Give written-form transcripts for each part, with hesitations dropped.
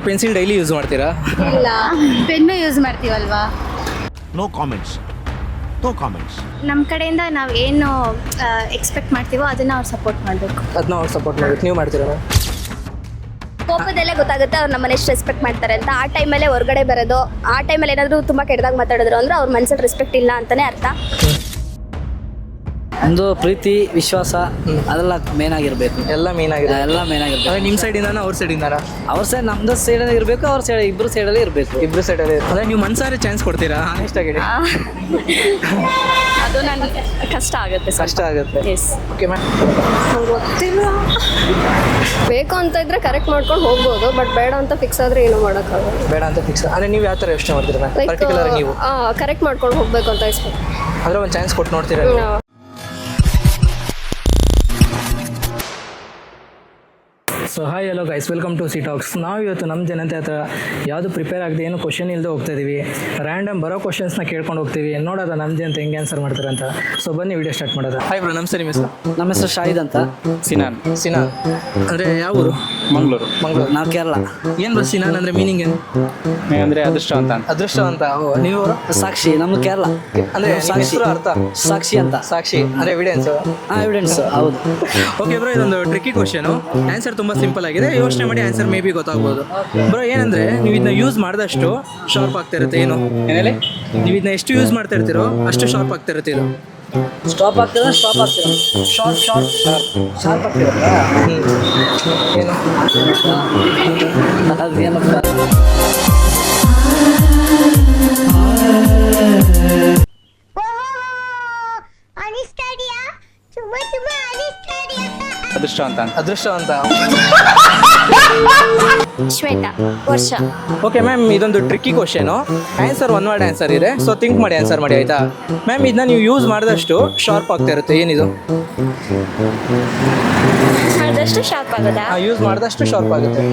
Pencil daily use ಮಾಡ್ತೀರಾ? ಇಲ್ಲ, pen use ಮಾಡ್ತೀವಲ್ವಾ. No comments, no comments. ನಮ್ಮ ಕಡೆಯಿಂದ ನಾವು ಏನು ಎಕ್ಸ್ಪೆಕ್ಟ್ ಮಾಡ್ತೀವೋ ಅದನ್ನು ಅವ್ರು ಸಪೋರ್ಟ್ ಮಾಡಬೇಕು. ಅದನ್ನ ಅವ್ರು ಸಪೋರ್ಟ್ ಮಾಡ್ಬೇಕು. ನೀವು ಮಾಡ್ತೀರಾ? ಕೋಪದಲ್ಲೇ ಗೊತ್ತಾಗುತ್ತೆ ಅವ್ರು ನಮ್ಮನ್ನ ಎಷ್ಟು ರೆಸ್ಪೆಕ್ಟ್ ಮಾಡ್ತಾರೆ ಅಂತ. ಆ ಟೈಮಲ್ಲೇ ಹೊರಗಡೆ ಬರೋದು, ಆ ಟೈಮಲ್ಲಿ ಏನಾದರೂ ತುಂಬ ಕೆಟ್ಟದಾಗ ಮಾತಾಡಿದ್ರು ಅಂದ್ರೆ ಅವ್ರ ಮನಸ್ಸಲ್ಲಿ ರೆಸ್ಪೆಕ್ಟ್ ಇಲ್ಲ ಅಂತಲೇ ಅರ್ಥ. ಒಂದು ಪ್ರೀತಿ ವಿಶ್ವಾಸ ಅದೆಲ್ಲ ಮೇನ್ ಆಗಿರಬೇಕು. ಎಲ್ಲ ಮೇನ್ ಆಗಿದೆ. ಎಲ್ಲ ಮೇನ್ ಆಗಿರ್ಬೇಕು. ಅಂದರೆ ನಿಮ್ಮ ಸೈಡಿಂದಾನ ಅವ್ರ ಸೈಡಿಂದಾನ? ಅವ್ರ ಸೈಡ್ ನಮ್ದು ಸೈಡಲ್ಲಿ ಇರಬೇಕು, ಅವ್ರ ಸೈಡ್ ಇಬ್ಬರು ಸೈಡಲ್ಲಿ ಇರಬೇಕು. ಇಬ್ಬರು ಸೈಡಲ್ಲಿ. ಅಂದರೆ ನೀವು ಮನ್ಸಾರೆ ಚಾನ್ಸ್ ಕೊಡ್ತೀರಾ? ಆನೆಸ್ಟಾಗಿ ಹೇಳಿ. ಅದು ನನಗೆ ಕಷ್ಟ ಆಗುತ್ತೆ, ಕಷ್ಟ ಆಗುತ್ತೆ. ಎಸ್. Okay ma'am. ಗೊತ್ತಿಲ್ಲ. ಬೇಕು ಅಂತ ಇದ್ರೆ ಕರೆಕ್ಟ್ ಮಾಡ್ಕೊಂಡು ಹೋಗ್ಬೋದು, ಬಟ್ ಬೇಡ ಅಂತ ಫಿಕ್ಸ್ ಆದರೆ ಏನೂ ಮಾಡೋಕ್ಕಾಗಲ್ಲ. ಬೇಡ ಅಂತ ಫಿಕ್ಸ್. ಅಂದರೆ ನೀವು ಯಾವ ಥರ ಯೋಚನೆ ಮಾಡ್ತೀರಾ ಮ್ಯಾಮ್? ಪರ್ಟಿಕ್ಯುಲರ್ ನೀವು ಕರೆಕ್ಟ್ ಮಾಡ್ಕೊಂಡು ಹೋಗಬೇಕು ಅಂತ ಇಷ್ಟ. ಅಂದರೆ ಒಂದು ಚಾನ್ಸ್ ಕೊಟ್ಟು ನೋಡ್ತೀರಾ? So hi hello guys, welcome to C Talks. ನಾವು ಇವತ್ತು ನಮ್ಮ ಜನತೆ ಹತ್ರ ಯಾವುದು ಪ್ರಿಪೇರ್ ಆಗದೆ ಏನು ಕ್ವಶನ್ ಇಲ್ಲದೆ ಹೋಗ್ತಾ ಇದ್ದೀವಿ. ರ್ಯಾಂಡಮ್ ಬರೋ ಕ್ವಶನ್ಸ್ನ ಕೇಳ್ಕೊಂಡು ಹೋಗ್ತೀವಿ, ನೋಡೋದ ನಮ್ಮ ಜನತೆ ಹೆಂಗೆ ಆನ್ಸರ್ ಮಾಡ್ತಾರೆ ಅಂತ. ಸೊ ಬನ್ನಿ ವಿಡಿಯೋ ಸ್ಟಾರ್ಟ್ ಮಾಡೋದು. ಹಾಯ್ ಬ್ರೋ, ನಮಸ್ತೆ. ನಿಮ್ಮ ಹೆಸರು? ನಮ್ಮ ಹೆಸರು ಶಾಹಿದ್ ಅಂತ. ಸಿನಾನ್. ಅಂದರೆ ಯಾವ ಊರು? ಮಂಗಳೂರು. ನಾವು ಕೇರಳ. ಏನು ಬ್ರೋ ಸಿನಾನ್ ಅಂದರೆ ಮೀನಿಂಗ್ ಏನು? ಅಂದರೆ ಅದೃಷ್ಟ ಅಂತ. ಅದೃಷ್ಟ ಅಂತ. ನೀವು? ಸಾಕ್ಷಿ. ನಮ್ದು ಕೇರಳ. ಅಂದರೆ ಸಾಕ್ಷಿ ಅರ್ಥ? ಸಾಕ್ಷಿ ಅಂತ. ಸಾಕ್ಷಿ ಅಂದರೆ ಎವಿಡೆನ್ಸ್. ಎವಿಡೆನ್ಸ್. ಹೌದು. ಓಕೆ ಬ್ರೋ, ಇದೊಂದು ಟ್ರಿಕ್ಕಿ ಕ್ವಶನು. ಆನ್ಸರ್ ತುಂಬ ಸಿಂಪಲ್ ಆಗಿದೆ, ಯೋಚನೆ ಮಾಡಿ ಆನ್ಸರ್ ಮೇ ಬಿ ಗೊತ್ತಾಗ್ಬೋದು. ಬ್ರೋ ಏನಂದರೆ, ನೀವು ಇದನ್ನ ಯೂಸ್ ಮಾಡಿದಷ್ಟು ಶಾರ್ಪ್ ಆಗ್ತಾ ಇರುತ್ತೆ. ಏನು ಏನೇಳಿ? ನೀವು ಇದನ್ನ ಎಷ್ಟು ಯೂಸ್ ಮಾಡ್ತಾ ಇರ್ತೀರೋ ಅಷ್ಟು ಶಾರ್ಪ್ ಆಗ್ತಾ ಇರುತ್ತೆ. ಇದು ಸ್ಟಾಪ್ ಆಗ್ತದ, ಸ್ಟಾಪ್ ಆಗ್ತದ, ಶಾರ್ಪ್ ಶಾರ್ಪ್ ಶಾರ್ಪ್ ಶಾರ್ಪ್ ಆಗ್ತಿರಲ್ಲ. ಏನು ಅದೇನಪ್ಪ? ಅದೃಷ್ಟ ಅಂತ. ಅದೃಷ್ಟ ಅಂತ. ಶ್ವೇತಾ. ವರ್ಷ. ಓಕೆ ಮ್ಯಾಮ್, ಇದೊಂದು tricky question. Answer one word answer ಇದೆ, ಸೊ ಥಿಂಕ್ ಮಾಡಿ ಆನ್ಸರ್ ಮಾಡಿ, ಆಯಿತಾ ಮ್ಯಾಮ್? ಇದನ್ನ ನೀವು ಯೂಸ್ ಮಾಡಿದಷ್ಟು ಶಾರ್ಪ್ ಆಗ್ತಾ ಇರುತ್ತೆ. ಏನಿದು? ಮಾಡಿದಷ್ಟು ಶಾರ್ಪ್ ಆಗೋದಾ? ಯೂಸ್ ಮಾಡಿದಷ್ಟು ಶಾರ್ಪ್ ಆಗುತ್ತೆ.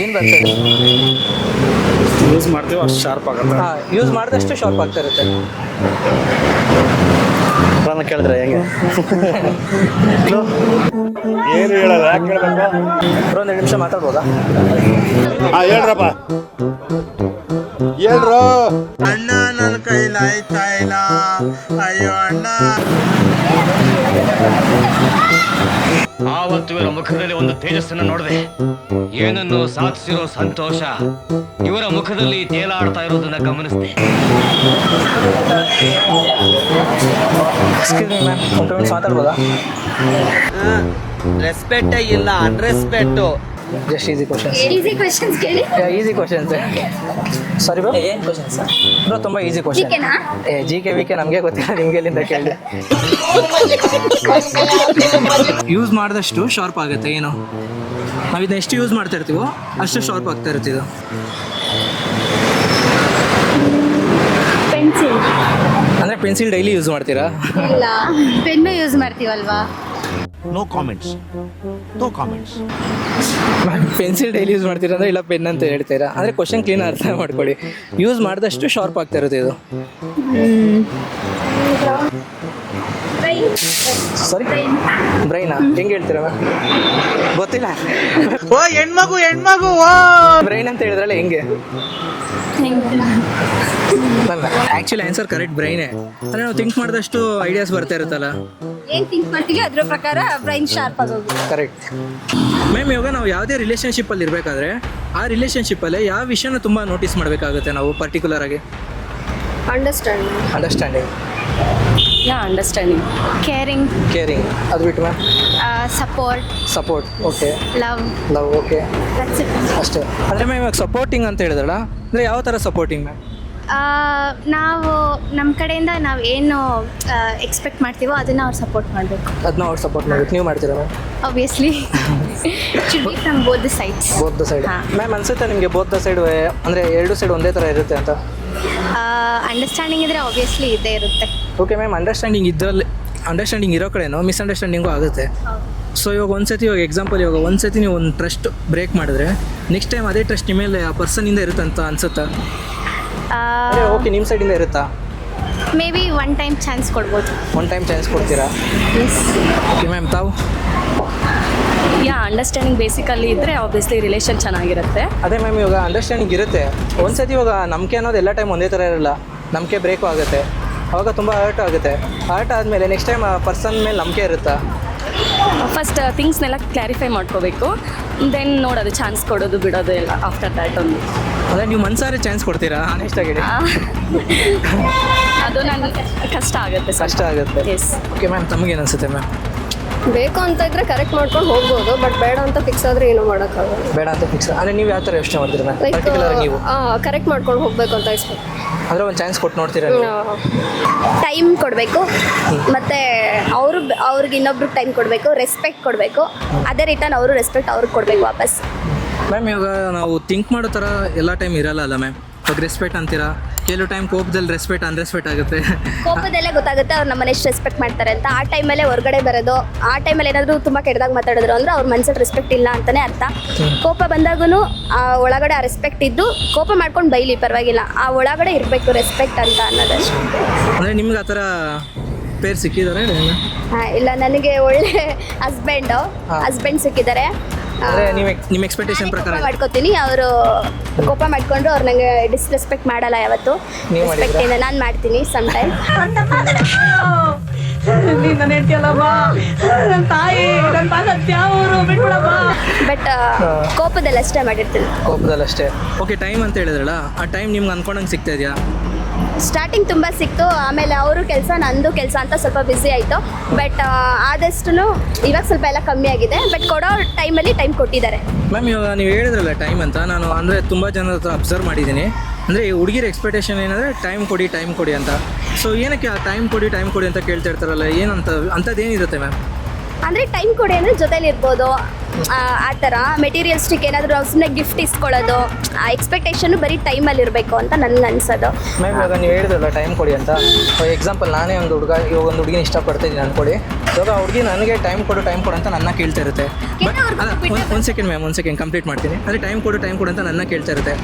ಏನು ಬರ್ತದೆ? ಯೂಸ್ ಮಾಡ್ತೀವಿ ಅಷ್ಟು ಶಾರ್ಪ್ ಆಗುತ್ತೆ. ಹಾಂ, ಯೂಸ್ ಮಾಡಿದಷ್ಟು ಶಾರ್ಪ್ ಆಗ್ತಾ ಇರುತ್ತೆ. ನಾನು ಕೇಳಿದ್ರೆ ಹೆಂಗೆ? ಏನು ಹೇಳಲ್ಲ, ಯಾಕೆ ಹೇಳ್ಬೇಕು? ಒಂದು ನಿಮಿಷ ಮಾತಾಡ್ಬೋದಾ? ಹೇಳ್ರಪ್ಪ, ಹೇಳ್ರು. ಅಣ್ಣ ನನ್ನ ಕೈಲಾಯ್ತಾ ಇಲ್ಲ, ಅಯ್ಯೋ ಅಣ್ಣ. ಆವತ್ತು ಇವರ ಮುಖದಲ್ಲಿ ಒಂದು ತೇಜಸ್ಸನ್ನು ನೋಡಿದೆ. ಏನನ್ನು ಸಾಧಿಸಿರೋ ಸಂತೋಷ ಇವರ ಮುಖದಲ್ಲಿ ತೇಲಾಡ್ತಾ ಇರೋದನ್ನ ಗಮನಿಸಿದೆ. ಮಾತಾಡ್ಬೋದಾ? ರೆಸ್ಪೆಕ್ಟೇ ಇಲ್ಲ, unrespect. Just easy questions. Easy questions ಕೇಳಿ. Easy questions. ಸಾರಿ ಬ್ರೋ, ಏನು ಕ್ವಶನ್ಸ್ ಬ್ರೋ? ತುಂಬ easy question. G K V K ನಮಗೆ ಗೊತ್ತಿಲ್ಲ, ನಿಮಗೆ ಎಲ್ಲಿಂದ ಕೇಳಿ. ಯೂಸ್ ಮಾಡಿದಷ್ಟು ಶಾರ್ಪ್ ಆಗುತ್ತೆ. ಏನು? ನಾವು ಇದನ್ನ ಎಷ್ಟು ಯೂಸ್ ಮಾಡ್ತಾ ಇರ್ತೀವೋ ಅಷ್ಟು ಶಾರ್ಪ್ ಆಗ್ತಾ ಇರುತ್ತೆ. ಇದು ಪೆನ್ಸಿಲ್. ಅಂದರೆ ಪೆನ್ಸಿಲ್ ಡೈಲಿ ಯೂಸ್ ಮಾಡ್ತೀರಾ? ಇಲ್ಲ, ಪೆನ್ನು ಯೂಸ್ ಮಾಡ್ತೀವಲ್ವಾ. No comments, no comments. Pencil daily use ಮಾಡ್ತೀರಾ ಅಂದರೆ ಇಲ್ಲ ಪೆನ್ ಅಂತ ಹೇಳ್ತೀರಾ? ಅಂದರೆ ಕ್ವಶನ್ ಕ್ಲೀನ್ ಅರ್ಥ ಮಾಡ್ಕೊಳ್ಳಿ. ಯೂಸ್ ಮಾಡಿದಷ್ಟು ಶಾರ್ಪ್ ಆಗ್ತಾ ಇರುತ್ತೆ. ಇದು ಸಾರಿ, ಬ್ರೈನಾ? ಹೆಂಗೆ ಹೇಳ್ತೀರಾ ಮ್ಯಾಮ್? ಗೊತ್ತಿಲ್ಲ. ಓ ಹೆಣ್ಮಗು ಓ ಬ್ರೈನ್ ಅಂತ ಹೇಳಿದ್ರಲ್ಲ, ಹೆಂಗೆ? ಆ್ಯಕ್ಚುಲಿ ಆನ್ಸರ್ ಕರೆಕ್ಟ್ ಬ್ರೈನೇ. ಅಂದರೆ ನಾವು ಥಿಂಕ್ ಮಾಡಿದಷ್ಟು ಐಡಿಯಾಸ್ ಬರ್ತಾ ಇರುತ್ತಲ್ಲ. ಏನು ಥಿಂಕ್ ಮಾಡ್ತೀವಿ ಅದ್ರ ಪ್ರಕಾರ ಬ್ರೈನ್ ಶಾರ್ಪ್ ಆಗೋದು. Correct ma'am. ಇವಾಗ ನಾವು ಯಾವುದೇ ರಿಲೇಷನ್ಶಿಪ್ಪಲ್ಲಿ ಇರಬೇಕಾದ್ರೆ ಆ ರಿಲೇಷನ್ಶಿಪ್ಪಲ್ಲಿ ಯಾವ ವಿಷಯನ ತುಂಬ ನೋಟಿಸ್ ಮಾಡಬೇಕಾಗುತ್ತೆ ನಾವು ಪರ್ಟಿಕ್ಯುಲರ್ ಆಗಿ? ಅಂಡರ್ಸ್ಟ್ಯಾಂಡಿಂಗ್. ಅಂಡರ್ಸ್ಟ್ಯಾಂಡಿಂಗ್. ಕೇರಿಂಗ್. ಅದು ಬಿಟ್ಟು ma'am? Support. Okay. Love. Okay, ಅಷ್ಟೇ. ಅಂದರೆ ಮ್ಯಾಮ್ ಇವಾಗ ಸಪೋರ್ಟಿಂಗ್ ಅಂತ ಹೇಳಿದ್ರಲ್ಲ, ಅಂದರೆ ಯಾವ ಥರ ಸಪೋರ್ಟಿಂಗ್ ಮ್ಯಾಮ್? ನಾವು ನಮ್ಮ ಕಡೆಯಿಂದ ನಾವು ಏನು ಎಕ್ಸ್ಪೆಕ್ಟ್ ಮಾಡ್ತೀವೋ ಅದನ್ನು ಅವ್ರು ಸಪೋರ್ಟ್ ಮಾಡಬೇಕು. ಅದನ್ನ ಅವ್ರು ಸಪೋರ್ಟ್ ಮಾಡಬೇಕು. ನೀವು ಮಾಡ್ತೀರಾ ma'am? Obviously should be from both the sides. Both the side. Ma'am ಅನ್ಸುತ್ತೆ ನಿಮಗೆ ಬೋತ್ ದ ಸೈಡ್ ಅಂದರೆ ಎರಡು ಸೈಡ್ ಒಂದೇ ಥರ ಇರುತ್ತೆ ಅಂತ? ಅಂಡರ್ಸ್ಟ್ಯಾಂಡಿಂಗ್ ಇದ್ದರೆ ಆಬ್ವಿಯಸ್ಲಿ ಇದ್ದೇ ಇರುತ್ತೆ. ಓಕೆ ಮ್ಯಾಮ್, ಅಂಡರ್ಸ್ಟ್ಯಾಂಡಿಂಗ್ ಇರೋ ಕಡೆನೋ ಮಿಸ್ಅಂಡರ್ಸ್ಟ್ಯಾಂಡಿಂಗು ಆಗುತ್ತೆ. ಸೊ ಇವಾಗ ಒಂದ್ಸತಿ ನೀವು ಒಂದು ಟ್ರಸ್ಟ್ ಬ್ರೇಕ್ ಮಾಡಿದ್ರೆ ನೆಕ್ಸ್ಟ್ ಟೈಮ್ ಅದೇ ಟ್ರಸ್ಟ್ ನಿಮ್ಮ ಮೇಲೆ ಆ ಪರ್ಸನಿಂದ ಇರುತ್ತೆ ಅಂತ ಅನ್ಸುತ್ತಾ? ಓಕೆ, ನಿಮ್ಮ ಸೈಡಿಂದ ಇರುತ್ತಾ? May be one time chance ಕೊಡ್ಬೋದು. ಒನ್ ಟೈಮ್ ಚಾನ್ಸ್ ಕೊಡ್ತೀರಾ? ಎಸ್. ಓಕೆ ಮ್ಯಾಮ್, ತಾವು? ಅಂಡರ್ಸ್ಟ್ಯಾಂಡಿಂಗ್ ಬೇಸಿಕಲ್ಲಿ ಇದ್ದರೆ ಆಬ್ವಿಯಸ್ಲಿ ರಿಲೇಷನ್ ಚೆನ್ನಾಗಿರುತ್ತೆ. ಅದೇ ಮ್ಯಾಮ್ ಇವಾಗ ಅಂಡರ್ಸ್ಟ್ಯಾಂಡಿಂಗ್ ಇರುತ್ತೆ, ಒಂದ್ಸತಿ ಇವಾಗ ನಂಬಿಕೆ ಅನ್ನೋದು ಎಲ್ಲ ಟೈಮ್ ಒಂದೇ ಥರ ಇರಲ್ಲ, ನಂಬಿಕೆ ಬ್ರೇಕು ಆಗುತ್ತೆ, ಅವಾಗ ತುಂಬ ಹರ್ಟ್ ಆಗುತ್ತೆ. ಹರ್ಟ್ ಆದಮೇಲೆ ನೆಕ್ಸ್ಟ್ ಟೈಮ್ ಆ ಪರ್ಸನ್ ಮೇಲೆ ನಂಬಿಕೆ ಇರುತ್ತಾ? ಫಸ್ಟ್ ಥಿಂಗ್ಸ್ನೆಲ್ಲ ಕ್ಲಾರಿಫೈ ಮಾಡ್ಕೋಬೇಕು, ದೆನ್ ನೋಡೋದು ಚಾನ್ಸ್ ಕೊಡೋದು ಬಿಡೋದು ಎಲ್ಲ ಆಫ್ಟರ್ ದ್ಯಾಟ್ ಒಂದು. ಅದೇ ನೀವು ಮನ್ಸಾರೆ ಚಾನ್ಸ್ ಕೊಡ್ತೀರಾ? ಆನೆಸ್ಟಾಗಿ ಅದು ನನಗೆ ಕಷ್ಟ ಆಗುತ್ತೆ ಕಷ್ಟ ಆಗುತ್ತೆ. ಎಸ್. ಓಕೆ ಮ್ಯಾಮ್, ತಮಗೇನು ಅನಿಸುತ್ತೆ ಮ್ಯಾಮ್? ಬೇಕು ಅಂತ ಇದ್ರೆ ಕರೆಕ್ಟ್ ಮಾಡ್ಕೊಂಡು ಹೋಗ್ಬೋದು, ಬಟ್ ಬೇಡ ಅಂತ ಫಿಕ್ಸ್ ಆದರೆ ಏನೂ ಮಾಡೋಕ್ಕಾಗಲ್ಲ. ಬೇಡ ಅಂತ ಫಿಕ್ಸ್ ಅಂದರೆ ನೀವು ಯಾವ ಥರ ಯೋಚನೆ ಮಾಡ್ತೀರಾ ಮ್ಯಾಮ್? ಪರ್ಟಿಕ್ಯುಲರ್ ನೀವು ಕರೆಕ್ಟ್ ಮಾಡ್ಕೊಂಡು ಹೋಗಬೇಕು ಅಂತ ಎಕ್ಸ್ಪೆಕ್ಟ್. ಅಂದರೆ ಒಂದು ಚಾನ್ಸ್ ಕೊಟ್ಟು ನೋಡ್ತೀರಾ? ಟೈಮ್ ಕೊಡಬೇಕು, ಮತ್ತು ಅವ್ರಿಗೆ ಇನ್ನೊಬ್ರಿಗೆ ಟೈಮ್ ಕೊಡಬೇಕು, ರೆಸ್ಪೆಕ್ಟ್ ಕೊಡಬೇಕು, ಅದೇ ರಿಟರ್ನ್ ಅವರು ರೆಸ್ಪೆಕ್ಟ್ ಅವ್ರಿಗೆ ಕೊಡಬೇಕು ವಾಪಸ್. ಮ್ಯಾಮ್ ಇವಾಗ ನಾವು ಥಿಂಕ್ ಮಾಡೋ ಥರ ಎಲ್ಲ ಟೈಮ್ ಇರಲ್ಲ ಅಲ್ಲ ಮ್ಯಾಮ್? ಇವಾಗ ರೆಸ್ಪೆಕ್ಟ್ ಅಂತೀರಾ, ಕೆಲವು ಟೈಮ್ ಕೋಪದಲ್ಲಿ ರೆಸ್ಪೆಕ್ಟ್ ಅನ್ರೆಸ್ಪೆಕ್ಟ್ ಆಗುತ್ತೆ. ಕೋಪದಲ್ಲೇ ಗೊತ್ತಾಗುತ್ತೆ ಅವ್ರು ನಮ್ಮನ್ನ ಎಷ್ಟು ರೆಸ್ಪೆಕ್ಟ್ ಮಾಡ್ತಾರೆ ಅಂತ. ಆ ಟೈಮಲ್ಲೇ ಹೊರಗಡೆ ಬರೋದು, ಆ ಟೈಮಲ್ಲಿ ಏನಾದರೂ ತುಂಬ ಕೆಟ್ಟದಾಗ ಮಾತಾಡಿದ್ರು ಅಂದರೆ ಅವ್ರ ಮನಸ್ಸಲ್ಲಿ ರೆಸ್ಪೆಕ್ಟ್ ಇಲ್ಲ ಅಂತಲೇ ಅರ್ಥ. ಕೋಪ ಬಂದಾಗೂ ಒಳಗಡೆ ಆ ರೆಸ್ಪೆಕ್ಟ್ ಇದ್ದು, ಕೋಪ ಮಾಡ್ಕೊಂಡು ಬೈಲಿ ಪರವಾಗಿಲ್ಲ, ಆ ಒಳಗಡೆ ಇರಬೇಕು ರೆಸ್ಪೆಕ್ಟ್ ಅಂತ ಅನ್ನೋದಷ್ಟು. ಅಂದರೆ ನಿಮ್ಗೆ ಆ ಥರ ಪೇರ್ ಸಿಕ್ಕಿದ್ದಾರೆ? ಇಲ್ಲ, ನನಗೆ ಒಳ್ಳೆ ಹಸ್ಬೆಂಡ್ ಸಿಕ್ಕಿದ್ದಾರೆ. ಅಂದರೆ ನಿಮ್ಮ ಎಕ್ಸ್ಪೆಕ್ಟೇಷನ್ ಪ್ರಕಾರ ಮಾಡ್ಕೋತೀನಿ, ಅವರು ಕೋಪ ಮಾಡ್ಕೊಂಡು ಅವ್ರು ನನಗೆ ಡಿಸ್ರೆಸ್ಪೆಕ್ಟ್ ಮಾಡಲ್ಲ ಯಾವತ್ತು. ನೀವು ರೆಸ್ಪೆಕ್ಟ್ ನಾನು ಮಾಡ್ತೀನಿ ಸಮ್ ಟೈಮ್. ಬಟ್ ಕೋಪದಲ್ಲಿ ಅಷ್ಟೇ ಮಾಡಿರ್ತೀನಿ. ಕೋಪದಲ್ಲಿ ಅಷ್ಟೇ. ಓಕೆ, ಟೈಮ್ ಅಂತ ಹೇಳಿದ್ರಲ್ಲ, ಆ ಟೈಮ್ ನಿಮ್ಗೆ ಅನ್ಕೊಂಡಂಗೆ ಸಿಗ್ತಾ ಇದೆಯಾ? ಸ್ಟಾರ್ಟಿಂಗ್ ತುಂಬ ಸಿಕ್ತು, ಆಮೇಲೆ ಅವರು ಕೆಲಸ ನಂದು ಕೆಲಸ ಅಂತ ಸ್ವಲ್ಪ ಬ್ಯುಸಿ ಆಯಿತು. ಬಟ್ ಆದಷ್ಟು ಇವಾಗ ಸ್ವಲ್ಪ ಎಲ್ಲ ಕಮ್ಮಿ ಆಗಿದೆ, ಬಟ್ ಕೊಡೋ ಟೈಮಲ್ಲಿ ಟೈಮ್ ಕೊಟ್ಟಿದ್ದಾರೆ. ಮ್ಯಾಮ್ ಇವಾಗ ನೀವು ಹೇಳಿದ್ರಲ್ಲ ಟೈಮ್ ಅಂತ, ನಾನು ಅಂದರೆ ತುಂಬ ಜನರ ಹತ್ರ ಅಬ್ಸರ್ವ್ ಮಾಡಿದ್ದೀನಿ. ಅಂದರೆ ಹುಡುಗಿರ ಎಕ್ಸ್ಪೆಕ್ಟೇಷನ್ ಏನಂದರೆ ಟೈಮ್ ಕೊಡಿ ಅಂತ. ಸೊ ಏನಕ್ಕೆ ಆ ಟೈಮ್ ಕೊಡಿ ಅಂತ ಕೇಳ್ತಾ ಇರ್ತಾರಲ್ಲ, ಏನಂತ ಅಂಥದ್ದೇನಿರುತ್ತೆ ಮ್ಯಾಮ್? ಅಂದರೆ ಟೈಮ್ ಕೊಡಿ ಅಂದರೆ ಜೊತೇಲಿ ಇರ್ಬೋದು, ಆ ಥರ ಮೆಟೀರಿಯಲ್ಸ್ಟಿಕ್ ಏನಾದರೂ ಸುಮ್ಮನೆ ಗಿಫ್ಟ್ ಇಸ್ಕೊಳ್ಳೋದು, ಆ ಎಕ್ಸ್ಪೆಕ್ಟೇಷನ್ನು ಬರೀ ಟೈಮಲ್ಲಿ ಇರಬೇಕು ಅಂತ ನನಗೆ ಅನ್ಸೋದು. ಮ್ಯಾಮ್ ಇವಾಗ ನೀವು ಹೇಳಿದ್ರಲ್ಲ ಟೈಮ್ ಕೊಡಿ ಅಂತ, ಎಕ್ಸಾಂಪಲ್ ನಾನೇ ಒಂದು ಹುಡುಗಿನ ಇಷ್ಟಪಡ್ತಿದ್ದೀನಿ ಅಂದ್ಕೊಡಿ. ಇವಾಗ ಹುಡುಗಿ ನನಗೆ ಟೈಮ್ ಕೊಡು ಅಂತ ನನ್ನ ಕೇಳ್ತಾ ಇರುತ್ತೆ. ಬಟ್ ಒಂದು ಸೆಕೆಂಡ್ ಕಂಪ್ಲೀಟ್ ಮಾಡ್ತೀನಿ. ಅಂದರೆ ಟೈಮ್ ಕೊಡು ಅಂತ ನನ್ನ ಕೇಳ್ತಾ ಇರುತ್ತೆ.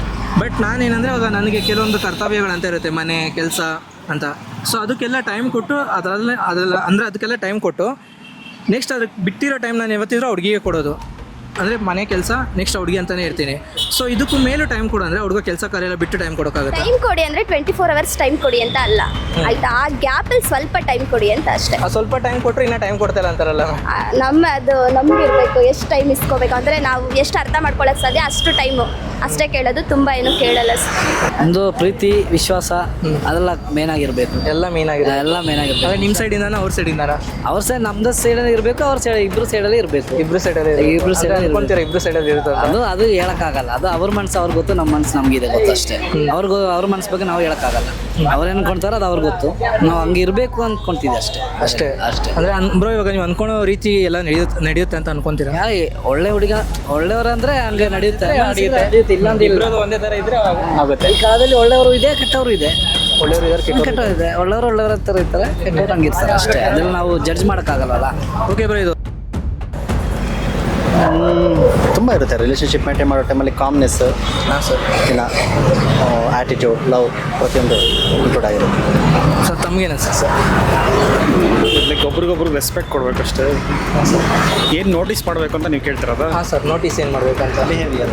ಬಟ್ ನಾನೇನಂದರೆ ಅವಾಗ ನನಗೆ ಕೆಲವೊಂದು ಕರ್ತವ್ಯಗಳಂತ ಇರುತ್ತೆ, ಮನೆ ಕೆಲಸ ಅಂತ. ಸೊ ಅದಕ್ಕೆಲ್ಲ ಟೈಮ್ ಕೊಟ್ಟು ಅದಕ್ಕೆಲ್ಲ ಟೈಮ್ ಕೊಟ್ಟು ನೆಕ್ಸ್ಟ್ ಅದಕ್ಕೆ ಬಿಟ್ಟಿರೋ ಟೈಮ್ ನಾನು ಯಾವತ್ತಿದ್ರೂ ಹುಡುಗಿಗೆ ಕೊಡೋದು. ಅಂದರೆ ಮನೆ ಕೆಲಸ ನೆಕ್ಸ್ಟ್ ಹುಡುಗಿ ಅಂತಲೇ ಇರ್ತೀನಿ. ಸೊ ಇದಕ್ಕೂ ಮೇಲೂ ಟೈಮ್ ಕೊಡು ಅಂದರೆ ಹುಡುಗ ಕೆಲಸ ಕಾರ್ಯ ಎಲ್ಲ ಬಿಟ್ಟು ಟೈಮ್ ಕೊಡೋಕ್ಕಾಗುತ್ತೆ? ಟೈಮ್ ಕೊಡಿ ಅಂದರೆ 24 hours ಟೈಮ್ ಕೊಡಿ ಅಂತ ಅಲ್ಲ, ಆಯಿತಾ? ಆ ಗ್ಯಾಪಲ್ಲಿ ಸ್ವಲ್ಪ ಟೈಮ್ ಕೊಡಿ ಅಂತ ಅಷ್ಟೇ. ಆ ಸ್ವಲ್ಪ ಟೈಮ್ ಕೊಟ್ಟರೆ ಇನ್ನೂ ಟೈಮ್ ಕೊಡ್ತಾಯಿಲ್ಲ ಅಂತಾರಲ್ಲ? ನಮ್ಗೆ ಇರಬೇಕು, ಎಷ್ಟು ಟೈಮ್ ಇಸ್ಕೋಬೇಕು ಅಂದರೆ ನಾವು ಎಷ್ಟು ಅರ್ಥ ಮಾಡ್ಕೊಳ್ಳೋಕೆ ಸಾಧ್ಯ ಅಷ್ಟು ಟೈಮು ಅಷ್ಟೇ ಕೇಳೋದು, ತುಂಬ ಏನು ಕೇಳಲ್ಲ. ಒಂದು ಪ್ರೀತಿ ವಿಶ್ವಾಸ ಅದೆಲ್ಲ ಮೇನ್ ಆಗಿರಬೇಕು. ಎಲ್ಲ ಮೇನ್ ಆಗಿದೆ. ಅಂದರೆ ನಿಮ್ಮ ಸೈಡಿಂದ ಅವ್ರ ಸೈಡಿಂದ? ಅವ್ರ ಸೈಡ್ ನಮ್ದು ಸೈಡಲ್ಲಿ ಇರಬೇಕು, ಅವ್ರ ಸೈಡ್ ಇಬ್ರು ಸೈಡಲ್ಲಿ ಇರಬೇಕು. ಇಬ್ರು ಸೈಡಲ್ಲಿ ಅನ್ಕೊಂತೀರಾ? ಇಬ್ರು ಸೈಡಲ್ಲಿ ಇರುತ್ತೆ ಅದು ಹೇಳಕ್ಕಾಗಲ್ಲ. ಅದು ಅವ್ರ ಮನಸ್ಸು ಅವ್ರಿಗೆ ಗೊತ್ತು, ನಮ್ಮ ಮನಸ್ಸು ನಮಗಿದೆ ಗೊತ್ತು ಅಷ್ಟೇ. ಅವ್ರ ಮನಸ್ಸು ಬಗ್ಗೆ ನಾವು ಹೇಳಕ್ಕಾಗಲ್ಲ. ಅವ್ರು ಅನ್ಕೊಂತಾರೋ ಅದು ಅವ್ರಿಗೆ ಗೊತ್ತು, ನಾವು ಹಂಗೆ ಇರಬೇಕು ಅಂದ್ಕೊಂತೀವಿ ಅಷ್ಟೇ. ಅಂದರೆ ಬ್ರೋ ಇವಾಗ ನೀವು ಅನ್ಕೊಳೋ ರೀತಿ ಎಲ್ಲ ನಡೆಯುತ್ತೆ ಅಂತ ಅನ್ಕೊಂತೀರಾ? ಒಳ್ಳೆ ಹುಡುಗ ಒಳ್ಳೆಯವ್ರಂದ್ರೆ ಹಂಗೆ ನಡೆಯುತ್ತೆ. ಇಲ್ಲ ಒಂದೇ ಥರ ಇದ್ರೆ ಆಗುತ್ತೆ. ಈ ಕಾಲದಲ್ಲಿ ಒಳ್ಳೆಯವರು ಇದೆ, ಕೆಟ್ಟವರು ಇದೆ. ಒಳ್ಳೆಯವರು ಇದ್ದಾರೆ, ಕೆಟ್ಟವರು ಇದೆ. ಒಳ್ಳೆಯವ್ರ ಥರ ಇರ್ತಾರೆ, ಕೆಟ್ಟವ್ರು ಹಂಗಿರ್ತಾರೆ ಅಷ್ಟೇ. ಅದನ್ನು ನಾವು ಜಡ್ಜ್ ಮಾಡೋಕ್ಕಾಗಲ್ಲ. ಓಕೆ ಬ್ರೋ, ಇದು ತುಂಬ ಇರುತ್ತೆ ರಿಲೇಷನ್ಶಿಪ್ ಮೇಂಟೈನ್ ಮಾಡೋ ಟೈಮಲ್ಲಿ. ಕಾಮ್ನೆಸ್, ಇನ್ನು ಆ್ಯಟಿಟ್ಯೂಡ್, ಲವ್ ಪ್ರತಿಯೊಂದು ಇನ್ಕ್ಲೂಡ್ ಆಗಿರುತ್ತೆ. ಸರ್ ತಮಗೇನು ಅನ್ಸುತ್ತೆ ಸರ್? ಲೈಕ್ ಒಬ್ರಿಗೊಬ್ರು ರೆಸ್ಪೆಕ್ಟ್ ಕೊಡಬೇಕಷ್ಟೇ. ಏನು ನೋಟಿಸ್ ಮಾಡಬೇಕು ಅಂತ ನೀವು ಕೇಳ್ತಿರೋದ? ಹಾಂ ಸರ್, ನೋಟಿಸ್ ಏನು ಮಾಡಬೇಕಂತ? Behaviour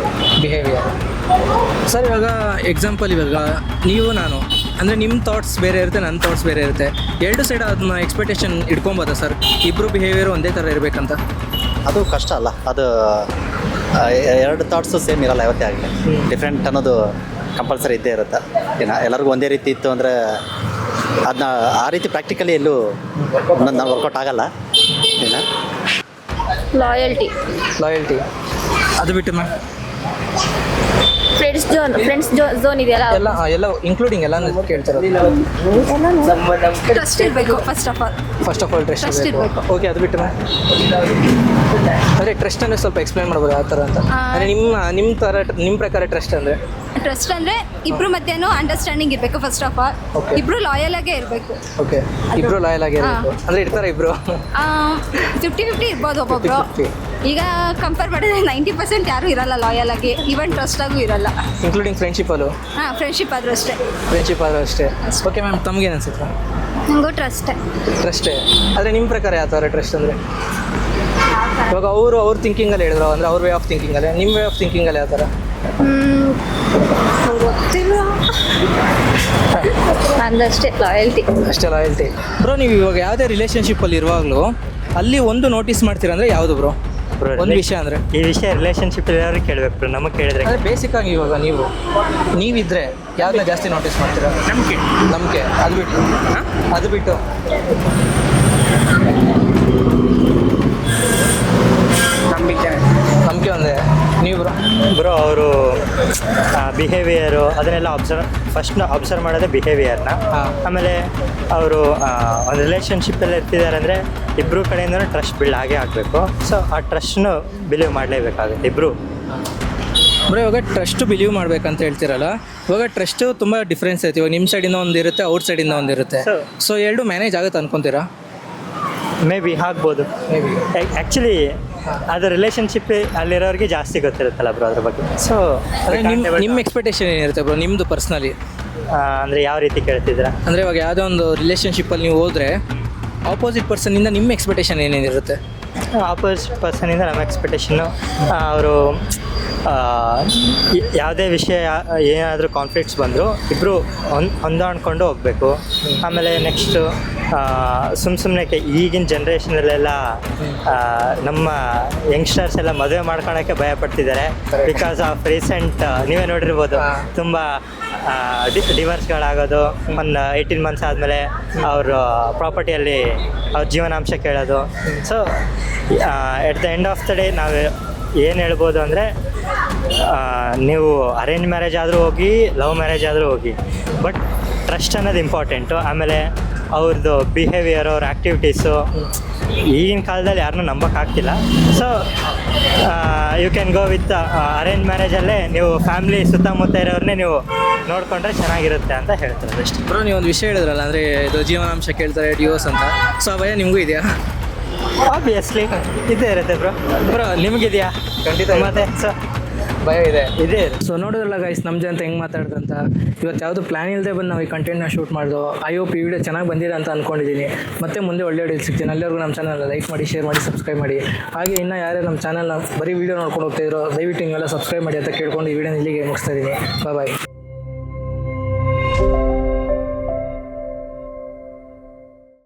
sir. ಇವಾಗ ಎಕ್ಸಾಂಪಲ್, ಇವಾಗ ನೀವು ನಾನು ಅಂದರೆ ನಿಮ್ಮ ಥಾಟ್ಸ್ ಬೇರೆ ಇರುತ್ತೆ, ನನ್ನ ಥಾಟ್ಸ್ ಬೇರೆ ಇರುತ್ತೆ. ಎರಡು ಸೈಡ್ ಅದನ್ನ ಎಕ್ಸ್ಪೆಕ್ಟೇಷನ್ ಇಟ್ಕೊಬೋದಾ ಸರ್? ಇಬ್ಬರು ಬಿಹೇವಿಯರ್ ಒಂದೇ ಥರ ಇರಬೇಕಂತ? ಅದು ಕಷ್ಟ ಅಲ್ಲ. ಅದು ಎರಡು ಥಾಟ್ಸು ಸೇಮ್ ಇರಲ್ಲ ಯಾವತ್ತೇ ಆಗಲಿ. ಡಿಫ್ರೆಂಟ್ ಅನ್ನೋದು ಕಂಪಲ್ಸರಿ ಇದ್ದೇ ಇರುತ್ತೆ. ಎಲ್ಲರಿಗೂ ಒಂದೇ ರೀತಿ ಇತ್ತು ಅಂದರೆ ಅದನ್ನ ಆ ರೀತಿ ಪ್ರಾಕ್ಟಿಕಲಿ ಎಲ್ಲೂ ನಾನು ವರ್ಕೌಟ್ ಆಗಲ್ಲ. ಲಾಯಲ್ಟಿ ಅದು ಬಿಟ್ಟು ಮ್ಯಾಮ್ ಫ್ರೆಂಡ್ಸ್ ಝೋನ್ ಇದೆಯಲ್ಲ, ಎಲ್ಲ ಇನ್ಕ್ಲೂಡಿಂಗ್ ಎಲ್ಲ ಕೇಳ್ತಾರೆ. ಟ್ರಸ್ಟ್ ಇರಬೇಕು ಫಸ್ಟ್ ಆಫ್ ಆಲ್ ಟ್ರಸ್ಟ್ ಇರಬೇಕು. ಓಕೆ, ಅದು ಬಿಟ್ಟು ಮ್ಯಾಮ್ ಅಂದರೆ ಟ್ರಸ್ಟ್ ಅಂದರೆ ಸ್ವಲ್ಪ ಎಕ್ಸ್ಪ್ಲೈನ್ ಮಾಡ್ಬೋದು ಯಾವ ಥರ ಅಂತ? ಅಂದರೆ ನಿಮ್ಮ ಪ್ರಕಾರ ಟ್ರಸ್ಟ್ ಅಂದರೆ ಇಬ್ರು ಮಧ್ಯನೂ ಅಂಡರ್ಸ್ಟ್ಯಾಂಡಿಂಗ್ ಇರಬೇಕು ಫಸ್ಟ್ ಆಫ್ ಆಲ್. ಇಬ್ರು ಲಾಯಲ್ ಆಗೇ ಇರಬೇಕು. ಓಕೆ, ಇಬ್ರು ಲಾಯಲ್ ಆಗೇ ಇರಬೇಕು ಅಂದರೆ ಇರ್ತಾರೆ ಇಬ್ರು? 50-50 ಇರ್ಬೋದು ಒಬ್ಬೊಬ್ರು. ಈಗ ಕಂಪೇರ್ ಮಾಡಿದ್ರೆ 90% ಯಾರೂ ಇರಲ್ಲ ಲಾಯಲ್ ಆಗಿ, ಈವನ್ ಟ್ರಸ್ಟ್ ಆಗೂ ಇರಲ್ಲ. ಇನ್ಕ್ಲೂಡಿಂಗ್ ಫ್ರೆಂಡ್ಶಿಪ್ಪಲ್ಲೂ? ಫ್ರೆಂಡ್ಶಿಪ್ ಆದರೂ ಅಷ್ಟೇ. ಓಕೆ ಮ್ಯಾಮ್, ತಮಗೇನು ಅನ್ಸುತ್ತೆ? ನನಗೂ ಟ್ರಸ್ಟೇ. ಆದರೆ ನಿಮ್ಮ ಪ್ರಕಾರ ಯಾವ ಥರ ಟ್ರಸ್ಟ್ ಅಂದರೆ? ಇವಾಗ ಅವ್ರ ಥಿಂಕಿಂಗಲ್ಲಿ ಹೇಳಿದ್ರು ಅಂದರೆ ಅವ್ರ ವೇ ಆಫ್ ಥಿಂಕಿಂಗಲ್ಲೇ ನಿಮ್ಮ ವೇ ಆಫ್ ಥಿಂಕಿಂಗಲ್ಲಿ ಯಾವ ಥರ? ಗೊತ್ತಿಲ್ಲ ಅಂದಷ್ಟೇ ಲಾಯಲ್ಟಿ. ಅಷ್ಟೇ ಲಾಯಲ್ಟಿ. ಬ್ರೋ ನೀವು ಇವಾಗ ಯಾವುದೇ ರಿಲೇಷನ್ಶಿಪ್ಪಲ್ಲಿ ಇರುವಾಗಲೂ ಅಲ್ಲಿ ಒಂದು ನೋಟಿಸ್ ಮಾಡ್ತೀರಾ ಅಂದರೆ ಯಾವುದು ಬ್ರೋ? ಒಂದು ವಿಷಯ ಅಂದರೆ ಈ ವಿಷಯ ರಿಲೇಷನ್ಶಿಪ್ ಯಾರು ಕೇಳಬೇಕು ಬ್ರೋ, ನಮಗೆ ಕೇಳಿದ್ರೆ ಅಂದರೆ ಬೇಸಿಕ್ಕಾಗಿ ಇವಾಗ ನೀವಿದ್ರೆ ಯಾವ್ದನ್ನ ಜಾಸ್ತಿ ನೋಟಿಸ್ ಮಾಡ್ತೀರಾ? ನಂಬಿಕೆ ಅದು ಬಿಟ್ಟು ನಂಬಿಕೆ ಒಂದೇ. ನೀವು ಬ್ರೋ ಅವರು ಬಿಹೇವಿಯರು ಅದನ್ನೆಲ್ಲ ಫಸ್ಟ್ ಅಬ್ಸರ್ವ್ ಮಾಡೋದೇ ಬಿಹೇವಿಯರ್ನ. ಆಮೇಲೆ ಅವರು ಒಂದು ರಿಲೇಷನ್ಶಿಪ್ಪಲ್ಲಿ ಇರ್ತಿದ್ದಾರೆ ಅಂದರೆ ಇಬ್ಬರು ಕಡೆಯಿಂದನೂ ಟ್ರಸ್ಟ್ ಬಿಲ್ಡ್ ಆಗೇ ಆಗಬೇಕು. ಸೊ ಆ ಟ್ರಸ್ಟ್ನು ಬಿಲೀವ್ ಮಾಡಲೇಬೇಕಾಗುತ್ತೆ ಇಬ್ಬರು. ಬ್ರೋ ಇವಾಗ ಟ್ರಸ್ಟ್ ಬಿಲೀವ್ ಮಾಡ್ಬೇಕಂತ ಹೇಳ್ತಿರಲ್ಲ, ಇವಾಗ ಟ್ರಸ್ಟ್ ತುಂಬ ಡಿಫ್ರೆನ್ಸ್ ಐತೆ. ಇವಾಗ ನಿಮ್ಮ ಸೈಡಿಂದ ಒಂದಿರುತ್ತೆ, ಔಟ್ ಸೈಡಿಂದ ಒಂದಿರುತ್ತೆ. ಸೊ ಎರಡು ಮ್ಯಾನೇಜ್ ಆಗುತ್ತೆ ಅನ್ಕೊತೀರಾ? ಮೇ ಬಿ ಆಗ್ಬೋದು. ಆ್ಯಕ್ಚುಲಿ ಅದು ರಿಲೇಷನ್ಶಿಪ್ ಅಲ್ಲಿರೋರಿಗೆ ಜಾಸ್ತಿ ಗೊತ್ತಿರುತ್ತಲ್ಲ ಬ್ರೋ ಅದ್ರ ಬಗ್ಗೆ. ಸೊ ನಿಮ್ಮ ಎಕ್ಸ್ಪೆಕ್ಟೇಷನ್ ಏನಿರುತ್ತೆ ಬ್ರೋ ನಿಮ್ಮದು ಪರ್ಸ್ನಲಿ? ಅಂದರೆ ಯಾವ ರೀತಿ ಕೇಳ್ತಿದ್ದೀರಾ? ಅಂದರೆ ಇವಾಗ ಯಾವುದೋ ಒಂದು ರಿಲೇಷನ್ಶಿಪ್ಪಲ್ಲಿ ನೀವು ಹೋದರೆ ಆಪೋಸಿಟ್ ಪರ್ಸನ್ನಿಂದ ನಿಮ್ಮ ಎಕ್ಸ್ಪೆಕ್ಟೇಷನ್ ಏನೇನಿರುತ್ತೆ? ಆಪೋಸಿಟ್ ಪರ್ಸನಿಂದ ನಮ್ಮ ಎಕ್ಸ್ಪೆಕ್ಟೇಷನ್ನು ಅವರು ಯಾವುದೇ ವಿಷಯ ಏನಾದರೂ ಕಾನ್ಫ್ಲಿಕ್ಟ್ಸ್ ಬಂದರೂ ಇಬ್ಬರು ಹೊಂದಾಣಿಕೊಂಡು ಹೋಗಬೇಕು. ಆಮೇಲೆ ನೆಕ್ಸ್ಟು ಸುಮ್ಮನೆ ಈಗಿನ ಜನ್ರೇಷನಲ್ಲೆಲ್ಲ ನಮ್ಮ ಯಂಗ್ಸ್ಟರ್ಸ್ ಎಲ್ಲ ಮದುವೆ ಮಾಡ್ಕೊಳಕ್ಕೆ ಭಯಪಡ್ತಿದ್ದಾರೆ. ಬಿಕಾಸ್ ಆಫ್ ರೀಸೆಂಟ್ ನೀವೇ ನೋಡಿರ್ಬೋದು, ತುಂಬ ಡಿವೋರ್ಸ್ಗಳಾಗೋದು. ಒಂದು 18 months ಆದಮೇಲೆ ಅವ್ರ ಪ್ರಾಪರ್ಟಿಯಲ್ಲಿ ಅವ್ರ ಜೀವನಾಂಶ ಕೇಳೋದು. So at the end of the day ನಾವು ಏನು ಹೇಳ್ಬೋದು ಅಂದರೆ, ನೀವು ಅರೇಂಜ್ ಮ್ಯಾರೇಜ್ ಆದರೂ ಹೋಗಿ, ಲವ್ ಮ್ಯಾರೇಜ್ ಆದರೂ ಹೋಗಿ, ಬಟ್ ಟ್ರಸ್ಟ್ ಅನ್ನೋದು ಇಂಪಾರ್ಟೆಂಟು. ಆಮೇಲೆ ಅವ್ರದ್ದು ಬಿಹೇವಿಯರ್, ಅವ್ರ ಆ್ಯಕ್ಟಿವಿಟೀಸು ಈಗಿನ ಕಾಲದಲ್ಲಿ ಯಾರನ್ನೂ ನಂಬೋಕ್ಕಾಗ್ತಿಲ್ಲ. So you can go with arrange ಮ್ಯಾರೇಜಲ್ಲೇ ನೀವು ಫ್ಯಾಮ್ಲಿ ಸುತ್ತಮುತ್ತ ಇರೋರನ್ನೇ ನೀವು ನೋಡಿಕೊಂಡ್ರೆ ಚೆನ್ನಾಗಿರುತ್ತೆ ಅಂತ ಹೇಳ್ತಾರೆ ಅಷ್ಟೇ. ಬ್ರೋ ನೀವು ಒಂದು ವಿಷಯ ಹೇಳಿದ್ರಲ್ಲ, ಅಂದರೆ ಇದು ಜೀವನಾಂಶ ಕೇಳ್ತಾರೆ, ಡಿವೋರ್ಸ್ ಅಂತ. ಸೊ ಆ ಭಯ ನಿಮಗೂ ಇದೆಯಾ? ಆಬ್ವಿಯಸ್ಲಿ ಇದೇ ಇರುತ್ತೆ ಬ್ರೋ ನಿಮಗಿದೆಯಾ? ಖಂಡಿತ. ಮತ್ತೆ ಸೊ ಭಯ ಇದೆ. ಇದೇ. ಸೊ ನೋಡೋದಲ್ಲ ಗೈಸ್, ನಮ್ಮ ಜನ ಹೆಂಗೆ ಮಾತಾಡ್ದಂತ. ಇವತ್ತು ಯಾವುದು ಪ್ಲ್ಯಾನ್ ಇಲ್ಲದೆ ಬಂದು ನಾವು ಈ ಕಂಟೆಂಟ್ನ ಶೂಟ್ ಮಾಡಿದ್ವು. ಐ ಹೋಪ್ ಈ ವಿಡಿಯೋ ಚೆನ್ನಾಗಿ ಬಂದಿದೆ ಅಂತ ಅಂದ್ಕೊಂಡಿದ್ದೀನಿ. ಮತ್ತೆ ಮುಂದೆ ಒಳ್ಳೆ ವಿಡಿಯೋ ಸಿಗ್ತೀನಿ. ಅಲ್ಲಿವರೆಗೂ ನಮ್ಮ ಚಾನಲ್ ಲೈಕ್ ಮಾಡಿ, ಶೇರ್ ಮಾಡಿ, ಸಬ್ಸ್ಕ್ರೈಬ್ ಮಾಡಿ. ಹಾಗೆ ಇನ್ನೂ ಯಾರೇ ನಮ್ಮ ಚಾನಲ್ನ ಬರೀ ವೀಡಿಯೋ ನೋಡ್ಕೊಂಡು ಹೋಗ್ತಾಯಿದ್ರು, ದಯವಿಟ್ಟು ನೀವೆಲ್ಲ ಸಬ್ಸ್ಕ್ರೈಬ್ ಮಾಡಿ ಅಂತ ಕೇಳ್ಕೊಂಡು ಈ ವಿಡಿಯೋನ ಇಲ್ಲಿಗೆ ಮುಗಿಸ್ತಾ ಇದ್ದೀನಿ. ಬಾಯ್.